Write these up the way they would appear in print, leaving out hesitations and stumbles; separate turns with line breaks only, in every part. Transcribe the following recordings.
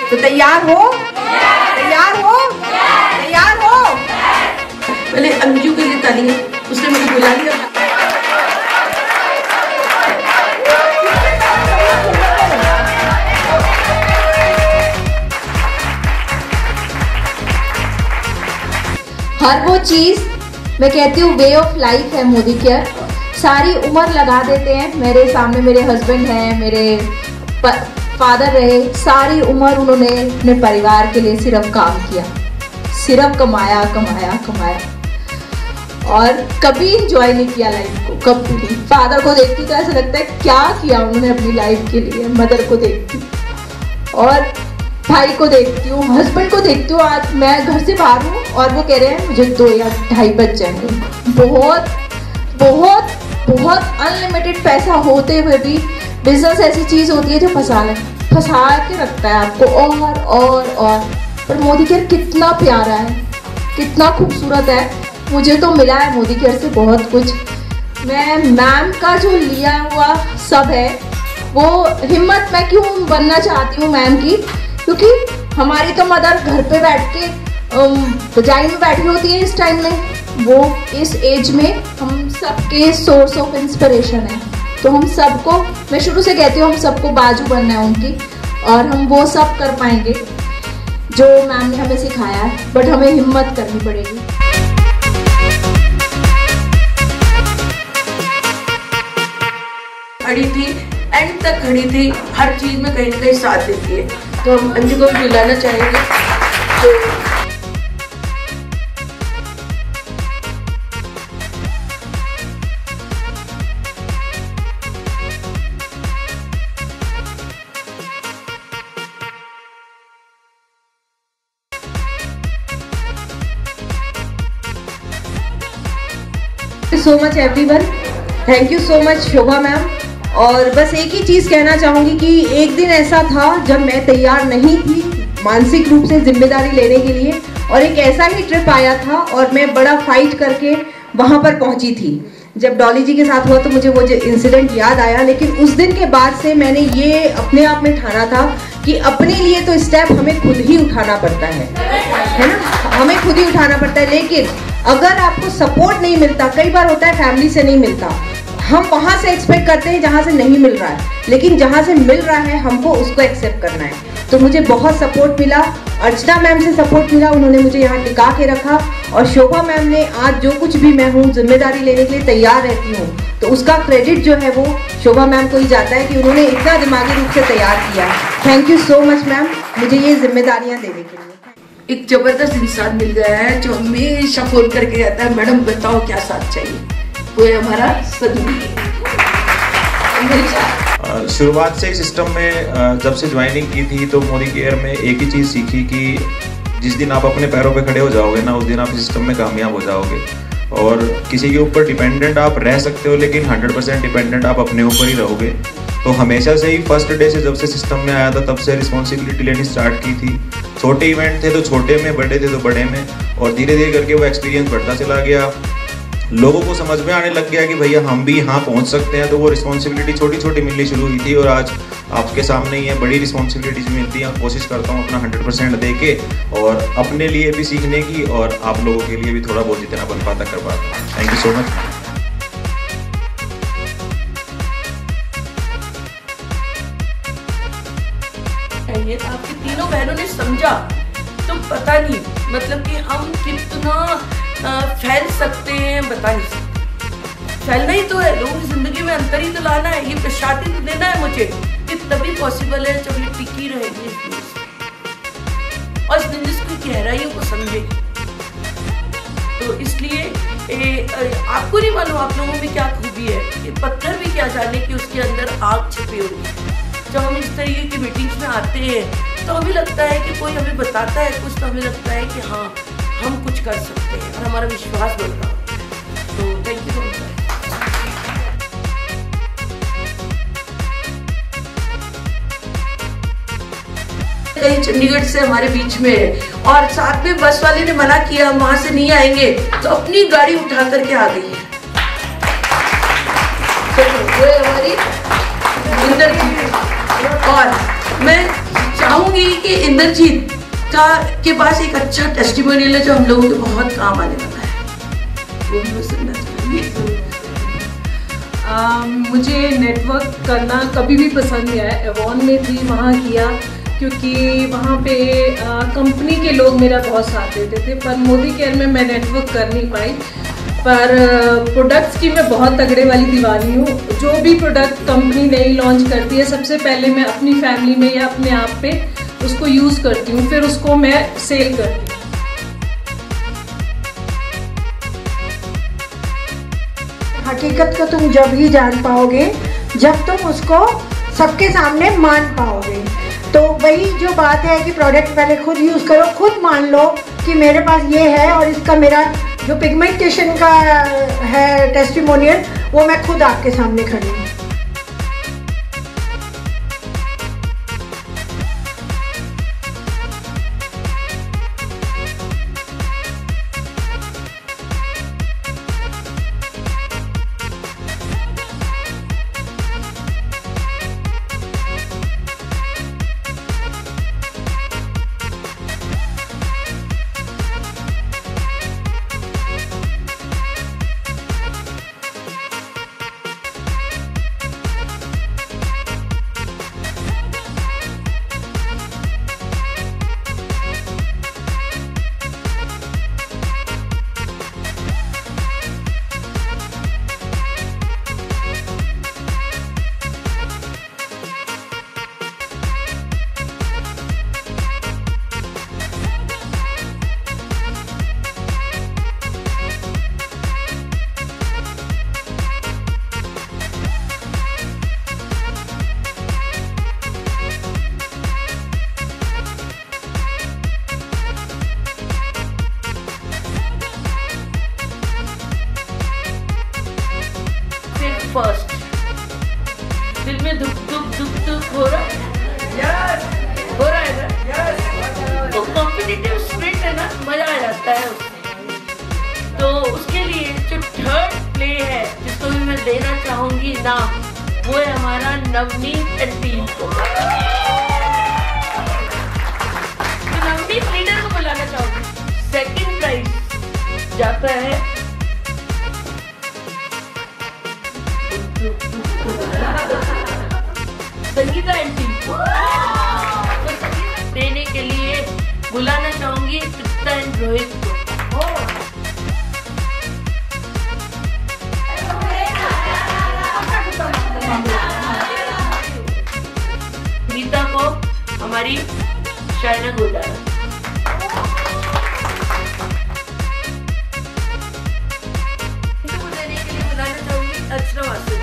तो तैयार हो? तैयार हो? तैयार हो?
पहले अंजू के लिए ताली, उसने मुझे बुला लिया।
हर वो चीज मैं कहती हूँ वे ऑफ लाइफ है मोदी केयर। सारी उम्र लगा देते हैं। मेरे सामने मेरे हस्बैंड हैं, मेरे फादर रहे, सारी उम्र उन्होंने अपने परिवार के लिए सिर्फ काम किया, सिर्फ कमाया कमाया कमाया और कभी इंजॉय नहीं किया लाइफ को, कभी नहीं। फादर को देखती तो ऐसा लगता है क्या किया उन्होंने अपनी लाइफ के लिए। मदर को देखती और भाई को देखती हूँ, हस्बैंड को देखती हूँ। आज मैं घर से बाहर हूँ और वो कह रहे हैं मुझे 2 या 2:30 बज जाएंगे। बहुत बहुत बहुत अनलिमिटेड पैसा होते हुए भी बिजनेस ऐसी चीज होती है जो फंसा के रखता है आपको और। पर मोदी केयर कितना प्यारा है, कितना खूबसूरत है। मुझे तो मिला है मोदी केयर से बहुत कुछ। मैं मैम का जो लिया हुआ सब है वो हिम्मत मैं क्यों बनना चाहती हूँ मैम की, क्योंकि हमारी तो मदर घर पे बैठ के रजाई में बैठी होती है इस टाइम में। वो इस एज में हम सबके सोर्स ऑफ इंस्पिरेशन है। तो हम सबको, मैं शुरू से कहती हूँ हम सबको बाजू बनना है उनकी, और हम वो सब कर पाएंगे जो मैम ने हमें सिखाया है। बट हमें हिम्मत करनी पड़ेगी।
खड़ी थी, एंड तक खड़ी थी, हर चीज में कहीं ना कहीं साथ देती है। तो हम अंजू को बुलाना चाहेंगे। तो
so much everyone, thank you so much Shobha ma'am. और बस एक ही चीज़ कहना चाहूँगी कि एक दिन ऐसा था जब मैं तैयार नहीं थी मानसिक रूप से जिम्मेदारी लेने के लिए, और एक ऐसा ही ट्रिप आया था और मैं बड़ा फाइट करके वहाँ पर पहुँची थी। जब डॉली जी के साथ हुआ तो मुझे वो जो इंसिडेंट याद आया, लेकिन उस दिन के बाद से मैंने ये अपने आप में ठाना था कि अपने लिए तो स्टेप हमें खुद ही उठाना पड़ता है ना, हमें खुद ही उठाना पड़ता है। लेकिन अगर आपको सपोर्ट नहीं मिलता, कई बार होता है फैमिली से नहीं मिलता, हम वहाँ से एक्सपेक्ट करते हैं जहाँ से नहीं मिल रहा है, लेकिन जहाँ से मिल रहा है हमको उसको एक्सेप्ट करना है। तो मुझे बहुत सपोर्ट मिला, अर्चना मैम से सपोर्ट मिला, उन्होंने मुझे यहाँ टिका के रखा, और शोभा मैम ने आज जो कुछ भी मैं हूँ जिम्मेदारी लेने के लिए तैयार रहती हूँ, तो उसका क्रेडिट जो है वो शोभा मैम को ही जाता है कि उन्होंने इतना दिमागी रूप से तैयार किया। Thank you so much ma'am, मुझे ये जिम्मेदारियाँ देने के लिए।
एक जबरदस्त इंसान मिल गया है जो हमेशा फोन करके कहता है, मैडम बताओ क्या साथ चाहिए, वो है हमारा सदू।
शुरुआत से सिस्टम में जब से ज्वाइनिंग की थी तो मोदी केयर में एक ही चीज़ सीखी कि जिस दिन आप अपने पैरों पे खड़े हो जाओगे ना, उस दिन आप सिस्टम में कामयाब हो जाओगे। और किसी के ऊपर डिपेंडेंट आप रह सकते हो, लेकिन 100% डिपेंडेंट आप अपने ऊपर ही रहोगे। तो हमेशा से ही फर्स्ट डे से जब से सिस्टम में आया था तब से रिस्पॉन्सिबिलिटी लेनी स्टार्ट की थी। छोटे इवेंट थे तो छोटे में, बड़े थे तो बड़े में, और धीरे धीरे करके वो एक्सपीरियंस बढ़ता चला गया। लोगों को समझ में आने लग गया कि भैया हम भी यहाँ पहुँच सकते हैं। तो वो रिस्पॉन्सिबिलिटी छोटी छोटी मिलनी शुरू हुई थी, और आज आपके सामने ही है बड़ी रिस्पॉन्सिबिलिटीज मिलती हैं। कोशिश करता हूँ अपना 100% दे के, और अपने लिए भी सीखने की, और आप लोगों के लिए भी थोड़ा बहुत जितना बन पाता कर पाता। Thank you so much.
ये आपकी तीनों बहनों ने समझा तो पता नहीं, मतलब कि हम कितना फैल सकते हैं बता नहीं सकते। फैलना ही तो है, लोगों की जिंदगी में अंतर ही तो लाना है, ये प्रसाद ही तो देना है मुझे, कि तभी पॉसिबल है जब ये टिकी रहेगी इस न्यूज़, और इस न्यूज़ की गहराइयों को समझेगी। तो इसलिए आपको नहीं मालूम आप लोगों में क्या खूबी है, ये पत्थर भी क्या जाने कि उसके अंदर आग छिपी हुई है। जब हम इस तरीके की मीटिंग्स में आते हैं तो हमें लगता है कि कोई हमें बताता है कुछ, तो हमें लगता है कि हाँ हम कुछ कर सकते हैं, और हमारा विश्वास बढ़ रहा होता है। तो थैंक यू सो मच। कहीं चंडीगढ़ से हमारे बीच में है, और साथ में बस वाले ने मना किया, हम वहां से नहीं आएंगे, तो अपनी गाड़ी उठा करके आ गई है। वो हमारी इंद्रजीत, और मैं चाहूंगी कि इंद्रजीत के पास एक अच्छा टेस्टिमोनियल है जो हम लोगों के बहुत काम आने वाला है, वो भी सुनना चाहिए।
मुझे नेटवर्क करना कभी भी पसंद नहीं आया। एवॉन में थी, वहाँ किया, क्योंकि वहाँ पे कंपनी के लोग मेरा बहुत साथ देते थे, पर मोदी केयर में मैं नेटवर्क कर नहीं पाई। पर प्रोडक्ट्स की मैं बहुत तगड़े वाली दीवानी हूँ। जो भी प्रोडक्ट कंपनी नई लॉन्च करती है, सबसे पहले मैं अपनी फैमिली में या अपने आप पे उसको यूज़ करती हूँ, फिर उसको मैं सेल करती हूँ।
हकीकत को तुम जब ही जान पाओगे जब तुम उसको सबके सामने मान पाओगे। तो वही जो बात है कि प्रोडक्ट पहले खुद यूज़ करो, खुद मान लो कि मेरे पास ये है, और इसका मेरा जो पिगमेंटेशन का है टेस्टिमोनियल, वो मैं खुद आपके सामने खड़ी हूँ।
देना चाहूंगी नाम, वो है हमारा नवनीत एंड टीम को। नवनीत लीडर को बुलाना चाहूंगी। सेकंड प्राइज जाता है संगीता एंड टीम को। देने के लिए बुलाना चाहूंगी तृप्ता एंड रोहित को। गीता को हमारी शायना गोदारा। देने के लिए बुलाना चाहूंगी अर्चना वासु।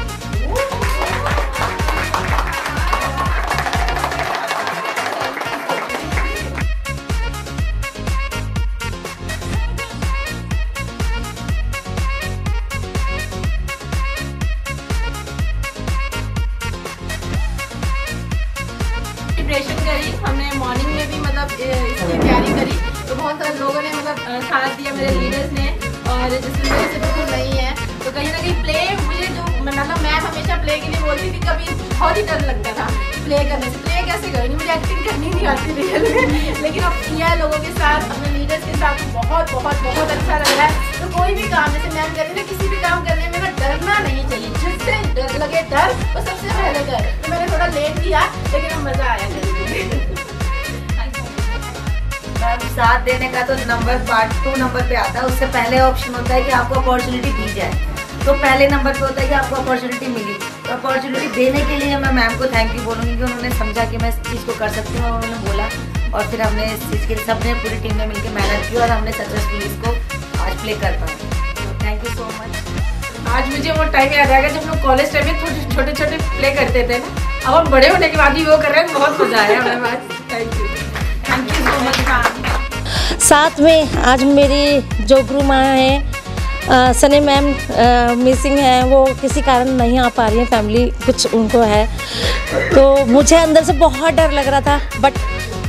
प्रिपरेशन करी हमने, मॉर्निंग में भी मतलब इसकी तैयारी करी, तो बहुत सारे लोगों ने मतलब साथ दिया मेरे लीडर्स ने, और जिसमें मेरे से बिल्कुल नहीं है। तो कहीं ना कहीं प्ले मुझे जो मतलब मैं हमेशा प्ले के लिए बोलती थी, कभी बहुत ही डर लगता था प्ले करने से, प्ले कैसे करूँगी, मुझे एक्टिंग करनी नहीं आती रियल में। लेकिन अब किया है लोगों के साथ, अपने लीडर्स के साथ, बहुत बहुत बहुत अच्छा लग रहा है। तो कोई भी काम जैसे मैम कहती है, किसी भी काम करने में ना डरना नहीं चाहिए, जिससे डर लगे डर वो सबसे पहले कर। तो मैंने थोड़ा लेट किया लेकिन अब मजा आया।
मैम साथ देने का तो नंबर पार्ट 2 नंबर पे आता है, उससे पहले ऑप्शन होता है कि आपको अपॉर्चुनिटी दी जाए। तो पहले नंबर पे होता है कि आपको अपॉर्चुनिटी मिली, तो अपॉर्चुनिटी देने के लिए मैं मैम को थैंक यू बोलूँगी कि उन्होंने समझा कि मैं इस चीज़ को कर सकती हूँ, और उन्होंने बोला, और फिर हमने इस चीज़ के लिए सबने पूरी टीम ने मिलकर मेहनत की और हमने सक्सेसफुली इसको आज प्ले कर पाए। तो थैंक यू सो मच।
आज मुझे वो टाइम याद आएगा जब हम कॉलेज टाइम में छोटे छोटे प्ले करते थे ना, अब हम बड़े होने के बाद ही वो कर रहे हैं, बहुत मजा आया हमें आज। Thank you so much.
साथ में आज मेरी जो गुरु माँ हैं सनी मैम मिसिंग हैं, वो किसी कारण नहीं आ पा रही हैं, फैमिली कुछ उनको है, तो मुझे अंदर से बहुत डर लग रहा था, बट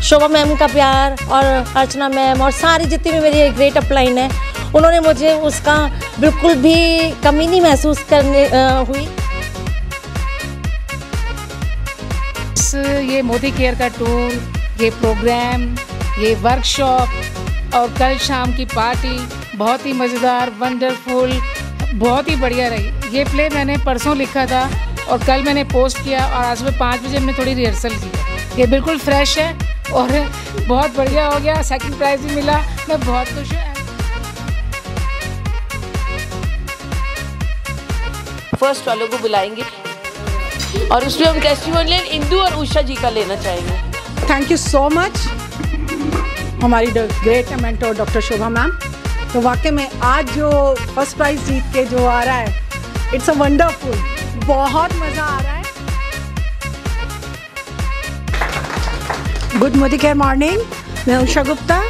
शोभा मैम का प्यार और अर्चना मैम और सारी जितनी भी मेरी ग्रेट अपलाइन है, उन्होंने मुझे उसका बिल्कुल भी कमी नहीं महसूस करने हुई।
ये मोदी केयर का टूर, ये प्रोग्राम, ये वर्कशॉप और कल शाम की पार्टी बहुत ही मज़ेदार, वंडरफुल, बहुत ही बढ़िया रही। ये प्ले मैंने परसों लिखा था और कल मैंने पोस्ट किया, और आज सुबह 5 बजे हमने थोड़ी रिहर्सल की। ये बिल्कुल फ्रेश है और बहुत बढ़िया हो गया, सेकंड प्राइज़ भी मिला, मैं बहुत खुश हूँ।
फर्स्ट वालों को बुलाएंगे और उसमें हम टेस्टिमोनियल इंदू और उषा जी का लेना चाहेंगे।
थैंक यू सो मच हमारी ग्रेट मेंटर डॉक्टर शोभा मैम। तो वाकई में आज जो फर्स्ट प्राइज जीत के जो आ रहा है, इट्स अ वंडरफुल, बहुत मज़ा आ रहा है। गुड मोदी केयर मॉर्निंग, मैं उषा गुप्ता,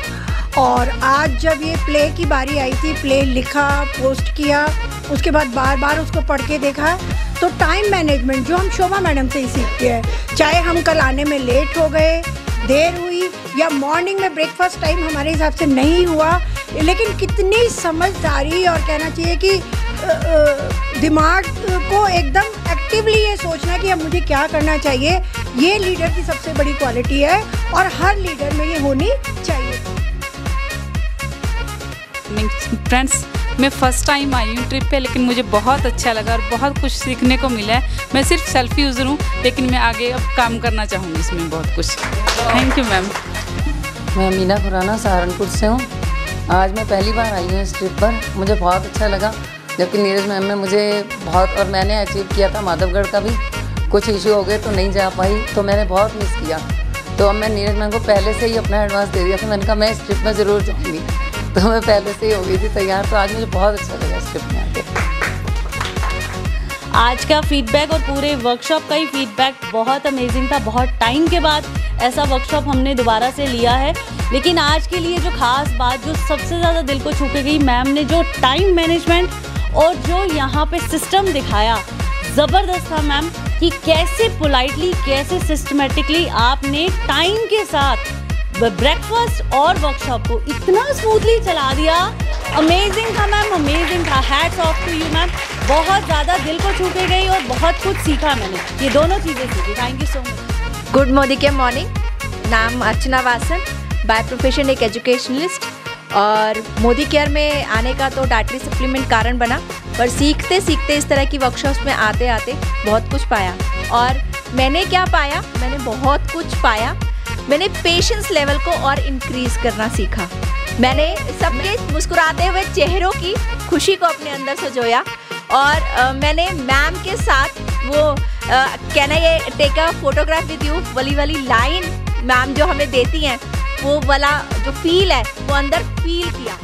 और आज जब ये प्ले की बारी आई थी, प्ले लिखा, पोस्ट किया, उसके बाद बार बार उसको पढ़ के देखा, तो टाइम मैनेजमेंट जो हम शोभा मैडम से ही सीखते हैं, चाहे हम कल आने में लेट हो गए, देर हुई, या मॉर्निंग में ब्रेकफास्ट टाइम हमारे हिसाब से नहीं हुआ, लेकिन कितनी समझदारी, और कहना चाहिए कि दिमाग को एकदम एक्टिवली ये सोचना कि अब मुझे क्या करना चाहिए, ये लीडर की सबसे बड़ी क्वालिटी है और हर लीडर में ये होनी चाहिए।
फ्रेंड्स, मैं फ़र्स्ट टाइम आई हूँ ट्रिप पे, लेकिन मुझे बहुत अच्छा लगा और बहुत कुछ सीखने को मिला है। मैं सिर्फ सेल्फी यूज़र हूँ, लेकिन मैं आगे अब काम करना चाहूँगी इसमें बहुत कुछ। Thank you ma'am.
मैं मीना खुराना सहारनपुर से हूँ। आज मैं पहली बार आई हूँ इस ट्रिप पर, मुझे बहुत अच्छा लगा, जबकि नीरज मैम ने मुझे बहुत, और मैंने अचीव किया था माधवगढ़ का भी, कुछ इशू हो गए तो नहीं जा पाई, तो मैंने बहुत मिस किया। तो अब मैं नीरज मैम को पहले से ही अपना एडवांस दे दिया था, मैंने कहा मैं इस ट्रिप में ज़रूर जाऊँगी, तो मैं पहले से ही हो गई थी तैयार। तो आज मुझे बहुत अच्छा लगा इस ट्रिप में आके।
आज का फीडबैक और पूरे वर्कशॉप का ही फीडबैक बहुत अमेजिंग था। बहुत टाइम के बाद ऐसा वर्कशॉप हमने दोबारा से लिया है, लेकिन आज के लिए जो ख़ास बात जो सबसे ज़्यादा दिल को छू के गई, मैम ने जो टाइम मैनेजमेंट और जो यहाँ पे सिस्टम दिखाया, ज़बरदस्त था मैम, कि कैसे पोलाइटली, कैसे सिस्टमेटिकली आपने टाइम के साथ ब्रेकफास्ट और वर्कशॉप को इतना स्मूथली चला दिया। अमेजिंग था मैम, अमेजिंग था। Hats off to you ma'am. बहुत ज़्यादा दिल को छू के गई और बहुत कुछ सीखा मैंने, ये दोनों चीज़ें सीखी। Thank you so much.
Good मोदी केयर मॉर्निंग। नाम अर्चना वासन, बाय प्रोफेशन एक एजुकेशनलिस्ट। और मोदी केयर में आने का तो डाइटरी सप्लीमेंट कारण बना, पर सीखते सीखते इस तरह की वर्कशॉप्स में आते आते बहुत कुछ पाया। और मैंने क्या पाया? मैंने बहुत कुछ पाया। मैंने पेशेंस लेवल को और इंक्रीज़ करना सीखा। मैंने सबके मुस्कुराते हुए चेहरों की खुशी को अपने अंदर सजोया। और मैंने मैम के साथ वो can I take a photograph with you वाली लाइन मैम जो हमें देती हैं, वो वाला जो फील है वो अंदर फील किया।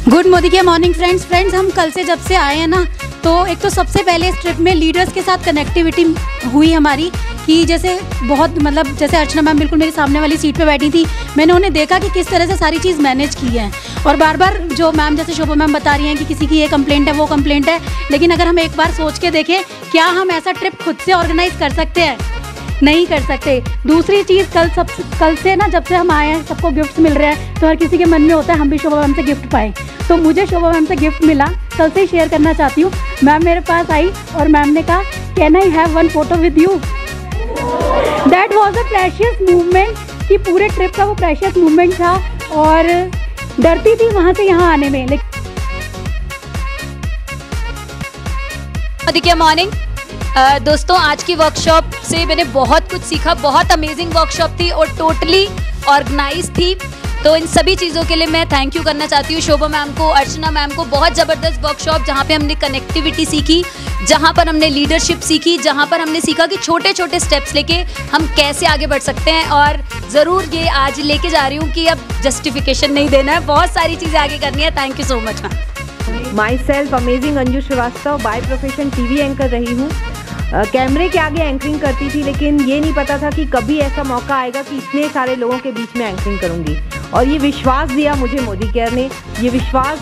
गुड मोदी के मॉर्निंग फ्रेंड्स, हम कल से जब से आए हैं ना, तो एक तो सबसे पहले इस ट्रिप में लीडर्स के साथ कनेक्टिविटी हुई हमारी, कि जैसे बहुत मतलब जैसे अर्चना मैम बिल्कुल मेरे सामने वाली सीट पे बैठी थी, मैंने उन्हें देखा कि किस तरह से सारी चीज़ मैनेज की है। और बार बार जो मैम जैसे शोभा मैम बता रही हैं कि किसी की ये कंप्लेंट है वो कंप्लेंट है, लेकिन अगर हम एक बार सोच के देखें, क्या हम ऐसा ट्रिप खुद से ऑर्गेनाइज कर सकते हैं? नहीं कर सकते। दूसरी चीज़, कल से ना जब से हम आए हैं सबको गिफ्ट्स मिल रहे हैं, तो हर किसी के मन में होता है हम भी शोभा मैम से गिफ्ट पाएँ। तो मुझे शोभा मैम से गिफ्ट मिला, कल से ही शेयर करना चाहती हूँ। मैम मेरे पास आई और मैम ने कहा can I have one photo with you. That was a precious movement, कि पूरे ट्रिप का वो प्रेशियस मूवमेंट था। और डरती थी वहाँ से यहाँ आने में, लेकिन
देखिए मॉर्निंग दोस्तों, आज की वर्कशॉप से मैंने बहुत कुछ सीखा। बहुत अमेजिंग वर्कशॉप थी और टोटली ऑर्गेनाइज थी। तो इन सभी चीज़ों के लिए मैं थैंक यू करना चाहती हूँ शोभा मैम को, अर्चना मैम को। बहुत ज़बरदस्त वर्कशॉप, जहाँ पे हमने कनेक्टिविटी सीखी, जहाँ पर हमने लीडरशिप सीखी, जहाँ पर हमने सीखा कि छोटे छोटे स्टेप्स लेके हम कैसे आगे बढ़ सकते हैं। और ज़रूर ये आज लेके जा रही हूँ कि अब जस्टिफिकेशन नहीं देना है, बहुत सारी चीज़ें आगे करनी है। Thank you so much ma'am.
Myself amazing Anju Srivastava, by profession TV anchor रही हूँ। कैमरे के आगे एंकरिंग करती थी, लेकिन ये नहीं पता था कि कभी ऐसा मौका आएगा कि इतने सारे लोगों के बीच में एंकरिंग करूँगी। और ये विश्वास दिया मुझे मोदी केयर ने, ये विश्वास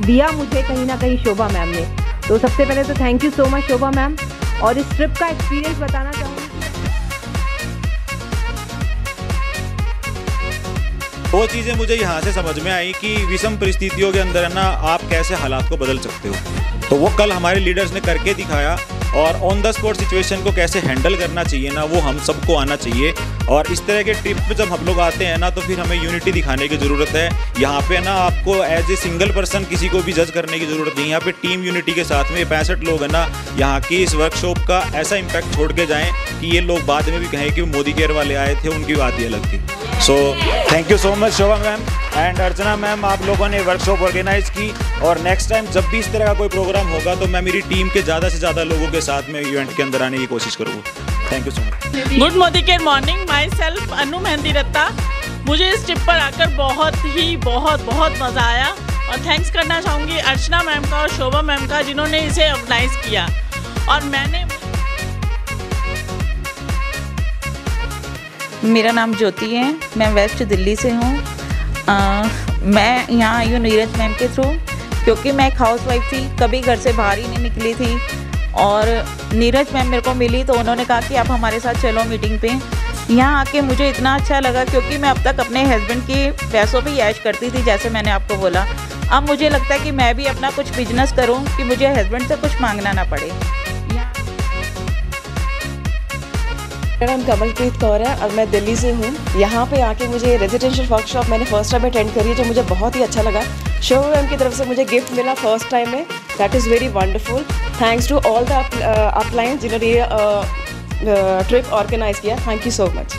दिया मुझे कहीं ना कहीं शोभा मैम ने। तो सबसे पहले तो thank you so much Shobha ma'am. और इस ट्रिप का एक्सपीरियंस बताना चाहूँगी।
वो चीज़ें मुझे यहाँ से समझ में आई कि विषम परिस्थितियों के अंदर है ना, आप कैसे हालात को बदल सकते हो। तो वो कल हमारे लीडर्स ने करके दिखाया। और ऑन द स्पॉट सिचुएशन को कैसे हैंडल करना चाहिए ना, वो हम सबको आना चाहिए। और इस तरह के ट्रिप पे जब हम लोग आते हैं ना, तो फिर हमें यूनिटी दिखाने की ज़रूरत है। यहाँ पे ना आपको एज ए सिंगल पर्सन किसी को भी जज करने की ज़रूरत नहीं है। यहाँ पे टीम यूनिटी के साथ में 65 लोग हैं ना, यहाँ की इस वर्कशॉप का ऐसा इम्पैक्ट छोड़ के जाएँ कि ये लोग बाद में भी कहें कि मोदी केयर वाले आए थे, उनकी बात ही अलग थी। So thank you so much Shobha ma'am and Archana ma'am, आप लोगों ने वर्कशॉप ऑर्गेनाइज की। और नेक्स्ट टाइम जब भी इस तरह का कोई प्रोग्राम होगा, तो मैं मेरी टीम के ज़्यादा से ज़्यादा लोगों के साथ में इवेंट के अंदर आने की कोशिश करूँगा। Thank you so much.
Good मोदी केयर morning, myself Anu Mehndiratta. मुझे इस ट्रिप पर आकर बहुत मज़ा आया। और थैंक्स करना चाहूँगी अर्चना मैम का और शोभा मैम का, जिन्होंने इसे ऑर्गेनाइज किया। और
मेरा नाम ज्योति है, मैं वेस्ट दिल्ली से हूँ। मैं यहाँ आई हूँ नीरज मैम के थ्रू, क्योंकि मैं एक हाउस वाइफ थी, कभी घर से बाहर ही नहीं निकली थी। और नीरज मैम मेरे को मिली तो उन्होंने कहा कि आप हमारे साथ चलो मीटिंग पे। यहाँ आके मुझे इतना अच्छा लगा, क्योंकि मैं अब तक अपने हस्बैंड के पैसों पे ही ऐश करती थी, जैसे मैंने आपको बोला। अब मुझे लगता है कि मैं भी अपना कुछ बिजनेस करूँ कि मुझे हस्बैंड से कुछ मांगना ना पड़े।
मेरा नाम कमलप्रीत कौर है और मैं दिल्ली से हूँ। यहाँ पे आके मुझे रेजिडेंशियल वर्कशॉप मैंने फर्स्ट टाइम अटेंड करी है, जो मुझे बहुत ही अच्छा लगा। शोभा मैम की तरफ से मुझे गिफ्ट मिला फर्स्ट टाइम में, that is very wonderful. Thanks to all the upline जिन्होंने ये ट्रिप ऑर्गेनाइज किया। Thank you so much.